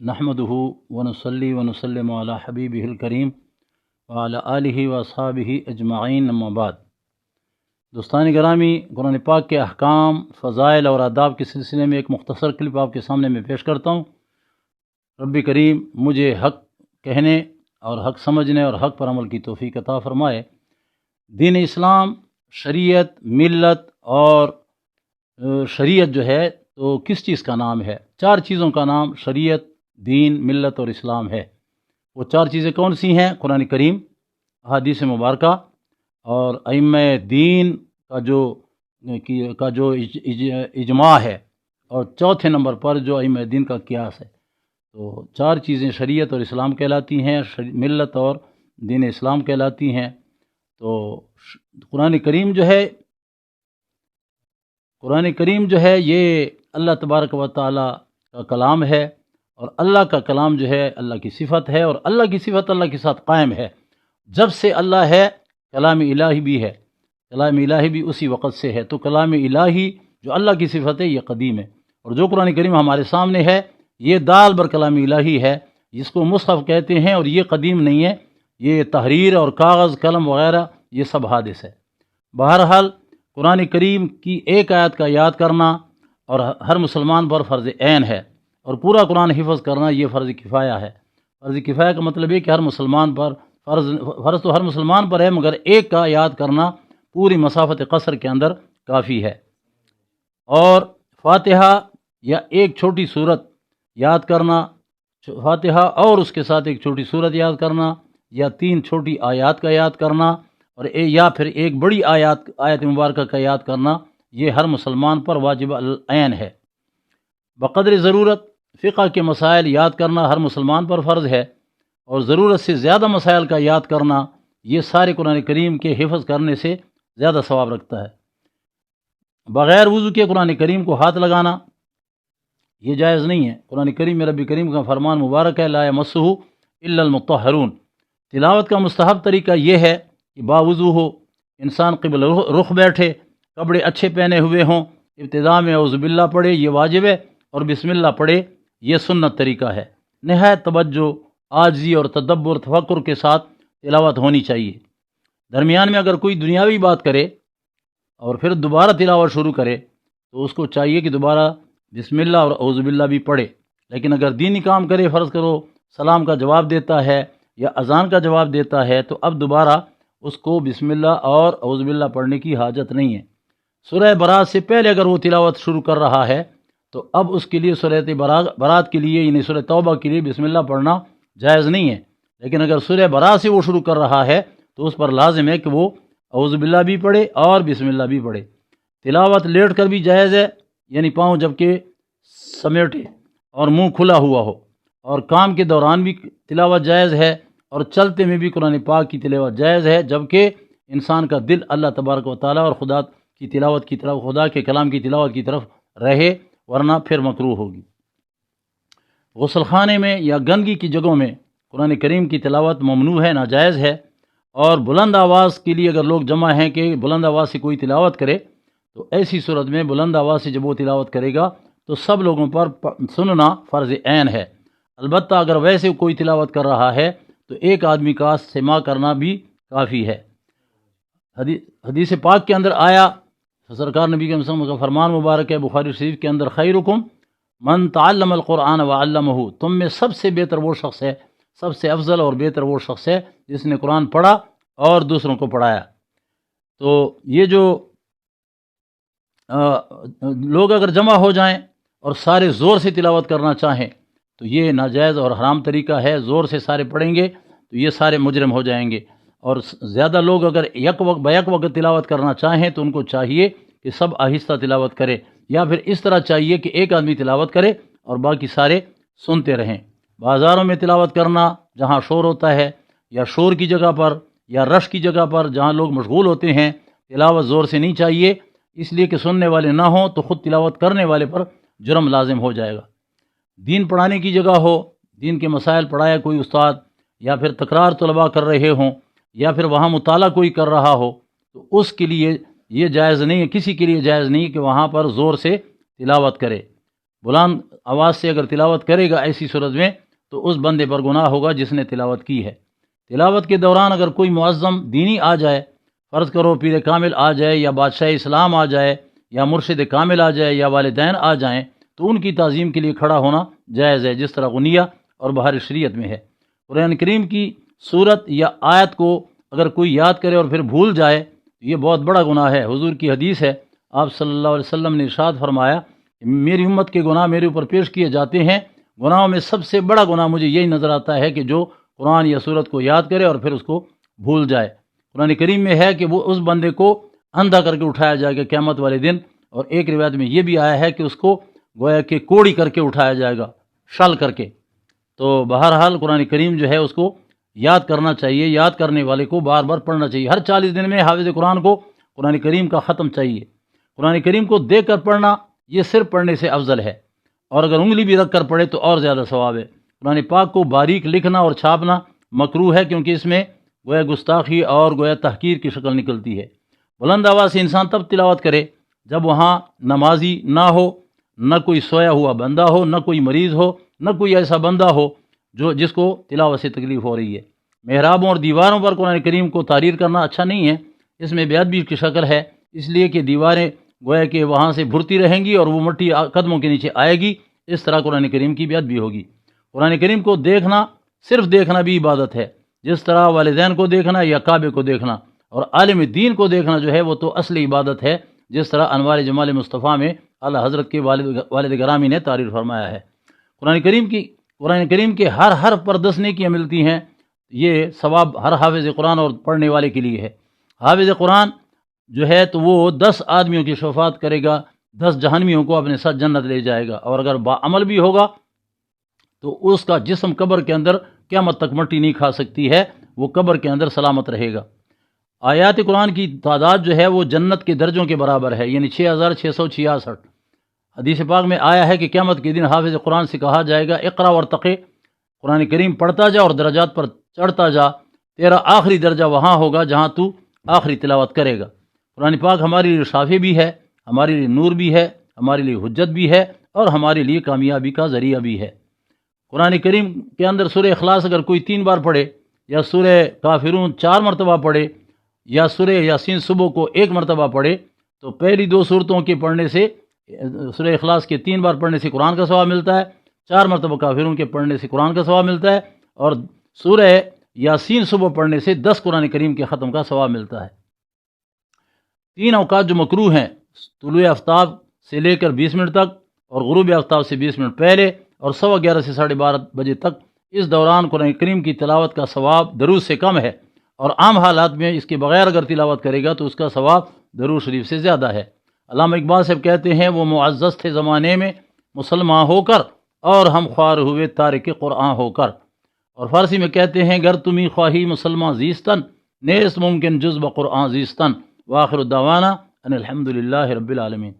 نحمدہ ونصلی ونسلم علی حبیبہ الکریم وعلی آلہ واصحابہ اجمعین، اما بعد۔ دوستان گرامی، قرآن پاک کے احکام، فضائل اور آداب کے سلسلے میں ایک مختصر کلپ آپ کے سامنے میں پیش کرتا ہوں۔ رب کریم مجھے حق کہنے اور حق سمجھنے اور حق پر عمل کی توفیق عطا فرمائے۔ دین اسلام، شریعت، ملت اور شریعت جو ہے تو کس چیز کا نام ہے؟ چار چیزوں کا نام شریعت، دین، ملت اور اسلام ہے۔ وہ چار چیزیں کون سی ہیں؟ قرآن کریم، احادیث مبارکہ اور ائمہ دین کا جو اجماع ہے، اور چوتھے نمبر پر جو ائمہ دین کا قیاس ہے۔ تو چار چیزیں شریعت اور اسلام کہلاتی ہیں، ملت اور دین اسلام کہلاتی ہیں۔ تو قرآن کریم جو ہے یہ اللہ تبارک و تعالی کا کلام ہے، اور اللہ کا کلام جو ہے اللہ کی صفت ہے، اور اللہ کی صفت اللہ کے ساتھ قائم ہے۔ جب سے اللہ ہے کلام الہی بھی ہے، کلام الہی بھی اسی وقت سے ہے۔ تو کلام الہی جو اللہ کی صفت ہے یہ قدیم ہے، اور جو قرآن کریم ہمارے سامنے ہے یہ دال بر کلام الہی ہے، جس کو مصحف کہتے ہیں، اور یہ قدیم نہیں ہے، یہ تحریر اور کاغذ قلم وغیرہ یہ سب حادث ہے۔ بہرحال قرآن کریم کی ایک آیت کا یاد کرنا اور ہر مسلمان پر فرض عین ہے، اور پورا قرآن حفظ کرنا یہ فرض کفایہ ہے۔ فرض کفایہ کا مطلب ہے کہ ہر مسلمان پر فرض تو ہر مسلمان پر ہے، مگر ایک کا یاد کرنا پوری مسافت قصر کے اندر کافی ہے۔ اور فاتحہ یا ایک چھوٹی صورت یاد کرنا، فاتحہ اور اس کے ساتھ ایک چھوٹی صورت یاد کرنا، یا 3 چھوٹی آیات کا یاد کرنا، اور یا پھر ایک بڑی آیت مبارکہ کا یاد کرنا، یہ ہر مسلمان پر واجب العین ہے۔ بقدر ضرورت فقہ کے مسائل یاد کرنا ہر مسلمان پر فرض ہے، اور ضرورت سے زیادہ مسائل کا یاد کرنا یہ سارے قرآن کریم کے حفظ کرنے سے زیادہ ثواب رکھتا ہے۔ بغیر وضو کے قرآن کریم کو ہاتھ لگانا یہ جائز نہیں ہے۔ قرآن کریم میں رب کریم کا فرمان مبارک ہے، لا یمسہ الا المطہرون۔ تلاوت کا مستحب طریقہ یہ ہے کہ باوضو ہو، انسان قبل رخ بیٹھے، کپڑے اچھے پہنے ہوئے ہوں، ابتداء میں اعوذ باللہ پڑھے یہ واجب ہے، اور بسم اللہ پڑھے یہ سنت طریقہ ہے۔ نہایت توجہ، عاجزی اور تدبر تفکر کے ساتھ تلاوت ہونی چاہیے۔ درمیان میں اگر کوئی دنیاوی بات کرے اور پھر دوبارہ تلاوت شروع کرے تو اس کو چاہیے کہ دوبارہ بسم اللہ اور اعوذ باللہ بھی پڑھے۔ لیکن اگر دینی کام کرے، فرض کرو سلام کا جواب دیتا ہے یا اذان کا جواب دیتا ہے، تو اب دوبارہ اس کو بسم اللہ اور اعوذ باللہ پڑھنے کی حاجت نہیں ہے۔ سورہ برات سے پہلے اگر وہ تلاوت شروع کر رہا ہے تو اب اس کے لیے سورہ برات کے لیے یعنی سورہ توبہ کے لیے بسم اللہ پڑھنا جائز نہیں ہے۔ لیکن اگر سورہ برات سے وہ شروع کر رہا ہے تو اس پر لازم ہے کہ وہ اعوذ باللہ بھی پڑھے اور بسم اللہ بھی پڑھے۔ تلاوت لیٹ کر بھی جائز ہے، یعنی پاؤں جبکہ سمیٹے اور منہ کھلا ہوا ہو، اور کام کے دوران بھی تلاوت جائز ہے، اور چلتے میں بھی قرآن پاک کی تلاوت جائز ہے، جبکہ انسان کا دل اللہ تبارک و تعالیٰ اور خدا کی تلاوت کی طرف، خدا کے کلام کی تلاوت کی طرف رہے، ورنہ پھر مکروہ ہوگی۔ غسل خانے میں یا گندگی کی جگہوں میں قرآن کریم کی تلاوت ممنوع ہے، ناجائز ہے۔ اور بلند آواز کے لیے اگر لوگ جمع ہیں کہ بلند آواز سے کوئی تلاوت کرے، تو ایسی صورت میں بلند آواز سے جب وہ تلاوت کرے گا تو سب لوگوں پر سننا فرض عین ہے۔ البتہ اگر ویسے کوئی تلاوت کر رہا ہے تو ایک آدمی کا سماع کرنا بھی کافی ہے۔ حدیث پاک کے اندر آیا، سرکار نبی کے وسلم کا فرمان مبارک ہے بخاری شریف کے اندر، خیرکم من تعلم القرآن وعلمہ، تم میں سب سے بہتر وہ شخص ہے، سب سے افضل اور بہتر وہ شخص ہے جس نے قرآن پڑھا اور دوسروں کو پڑھایا۔ تو یہ جو لوگ اگر جمع ہو جائیں اور سارے زور سے تلاوت کرنا چاہیں تو یہ ناجائز اور حرام طریقہ ہے۔ زور سے سارے پڑھیں گے تو یہ سارے مجرم ہو جائیں گے، اور زیادہ لوگ اگر بیک وقت تلاوت کرنا چاہیں تو ان کو چاہیے کہ سب آہستہ تلاوت کرے، یا پھر اس طرح چاہیے کہ ایک آدمی تلاوت کرے اور باقی سارے سنتے رہیں۔ بازاروں میں تلاوت کرنا جہاں شور ہوتا ہے، یا شور کی جگہ پر یا رش کی جگہ پر جہاں لوگ مشغول ہوتے ہیں، تلاوت زور سے نہیں چاہیے، اس لیے کہ سننے والے نہ ہوں تو خود تلاوت کرنے والے پر جرم لازم ہو جائے گا۔ دین پڑھانے کی جگہ ہو، دین کے مسائل پڑھایا کوئی استاد، یا پھر تکرار طلباء کر رہے ہوں، یا پھر وہاں مطالعہ کوئی کر رہا ہو، تو اس کے لیے یہ جائز نہیں ہے، کسی کے لیے جائز نہیں کہ وہاں پر زور سے تلاوت کرے۔ بلند آواز سے اگر تلاوت کرے گا ایسی صورت میں تو اس بندے پر گناہ ہوگا جس نے تلاوت کی ہے۔ تلاوت کے دوران اگر کوئی معظم دینی آ جائے، فرض کرو پیر کامل آ جائے یا بادشاہ اسلام آ جائے یا مرشد کامل آ جائے یا والدین آ جائیں تو ان کی تعظیم کے لیے کھڑا ہونا جائز ہے، جس طرح غنیہ اور بہار شریعت میں ہے۔ قرآن کریم کی صورت یا آیت کو اگر کوئی یاد کرے اور پھر بھول جائے تو یہ بہت بڑا گناہ ہے۔ حضور کی حدیث ہے، آپ صلی اللہ علیہ وسلم نے ارشاد فرمایا کہ میری امت کے گناہ میرے اوپر پیش کیے جاتے ہیں، گناہوں میں سب سے بڑا گناہ مجھے یہی نظر آتا ہے کہ جو قرآن یا سورت کو یاد کرے اور پھر اس کو بھول جائے۔ قرآن کریم میں ہے کہ وہ اس بندے کو اندھا کر کے اٹھایا جائے گا قیامت والے دن، اور ایک روایت میں یہ بھی آیا ہے کہ اس کو گویا کہ کوڑی کر کے اٹھایا جائے گا، شل کر کے۔ تو بہرحال قرآن کریم جو ہے اس کو یاد کرنا چاہیے، یاد کرنے والے کو بار بار پڑھنا چاہیے۔ ہر 40 دن میں حافظ قرآن کو قرآن کریم کا ختم چاہیے۔ قرآن کریم کو دیکھ کر پڑھنا یہ صرف پڑھنے سے افضل ہے، اور اگر انگلی بھی رکھ کر پڑھے تو اور زیادہ ثواب ہے۔ قرآن پاک کو باریک لکھنا اور چھاپنا مکروہ ہے، کیونکہ اس میں گویا گستاخی اور گویا تحقیر کی شکل نکلتی ہے۔ بلند آواز سے انسان تب تلاوت کرے جب وہاں نمازی نہ ہو، نہ کوئی سویا ہوا بندہ ہو، نہ کوئی مریض ہو، نہ کوئی ایسا بندہ ہو جس کو تلاوت سے تکلیف ہو رہی ہے۔ محرابوں اور دیواروں پر قرآن کریم کو تحریر کرنا اچھا نہیں ہے، اس میں بے ادبی کی شکل ہے، اس لیے کہ دیواریں گویا کہ وہاں سے بھرتی رہیں گی اور وہ مٹی قدموں کے نیچے آئے گی، اس طرح قرآن کریم کی بے ادبی ہوگی۔ قرآن کریم کو دیکھنا، صرف دیکھنا بھی عبادت ہے، جس طرح والدین کو دیکھنا یا کعبے کو دیکھنا اور عالم دین کو دیکھنا جو ہے وہ تو اصلی عبادت ہے، جس طرح انوار جمال مصطفیٰ میں اعلیٰ حضرت کے والد گرامی نے تعریف فرمایا ہے۔ قرآن کریم کے ہر حرف پر 10 نیکیاں ملتی ہیں، یہ ثواب ہر حافظ قرآن اور پڑھنے والے کے لیے ہے۔ حافظ قرآن جو ہے تو وہ 10 آدمیوں کی شفاعت کرے گا، 10 جہنمیوں کو اپنے ساتھ جنت لے جائے گا، اور اگر باعمل بھی ہوگا تو اس کا جسم قبر کے اندر قیامت تک مٹی نہیں کھا سکتی ہے، وہ قبر کے اندر سلامت رہے گا۔ آیات قرآن کی تعداد جو ہے وہ جنت کے درجوں کے برابر ہے، یعنی 6666۔ حدیث پاک میں آیا ہے کہ قیامت کے دن حافظ قرآن سے کہا جائے گا اقرا ورتقی، قرآن کریم پڑھتا جا اور درجات پر چڑھتا جا، تیرا آخری درجہ وہاں ہوگا جہاں تو آخری تلاوت کرے گا۔ قرآن پاک ہمارے لیے شافی بھی ہے، ہمارے لیے نور بھی ہے، ہمارے لیے حجت بھی ہے، اور ہمارے لیے کامیابی کا ذریعہ بھی ہے۔ قرآن کریم کے اندر سورہ اخلاص اگر کوئی 3 بار پڑھے، یا سورہ کافرون 4 مرتبہ پڑھے، یا سورہ یاسین صبح کو 1 مرتبہ پڑھے، تو پہلی 2 صورتوں کے پڑھنے سے، سورہ اخلاص کے 3 بار پڑھنے سے قرآن کا ثواب ملتا ہے، 4 مرتبہ کافرون کے پڑھنے سے قرآن کا ثواب ملتا ہے، اور سورہ یاسین صبح پڑھنے سے 10 قرآن کریم کے ختم کا ثواب ملتا ہے۔ 3 اوقات جو مکروہ ہیں، طلوع آفتاب سے لے کر 20 منٹ تک، اور غروب آفتاب سے 20 منٹ پہلے، اور 11:15 سے 12:30 بجے تک، اس دوران قرآن کریم کی تلاوت کا ثواب درود سے کم ہے، اور عام حالات میں اس کے بغیر اگر تلاوت کرے گا تو اس کا ثواب درود شریف سے زیادہ ہے۔ علامہ اقبال صاحب کہتے ہیں وہ معزز تھے زمانے میں مسلمان ہو کر، اور ہم خوار ہوئے تارک قرآن ہو کر۔ اور فارسی میں کہتے ہیں گر تمہیں خواہی مسلمان زیستن، نیست ممکن جز بقرآن زیستن۔ وآخر الدعوانا ان الحمد للہ رب العالمین۔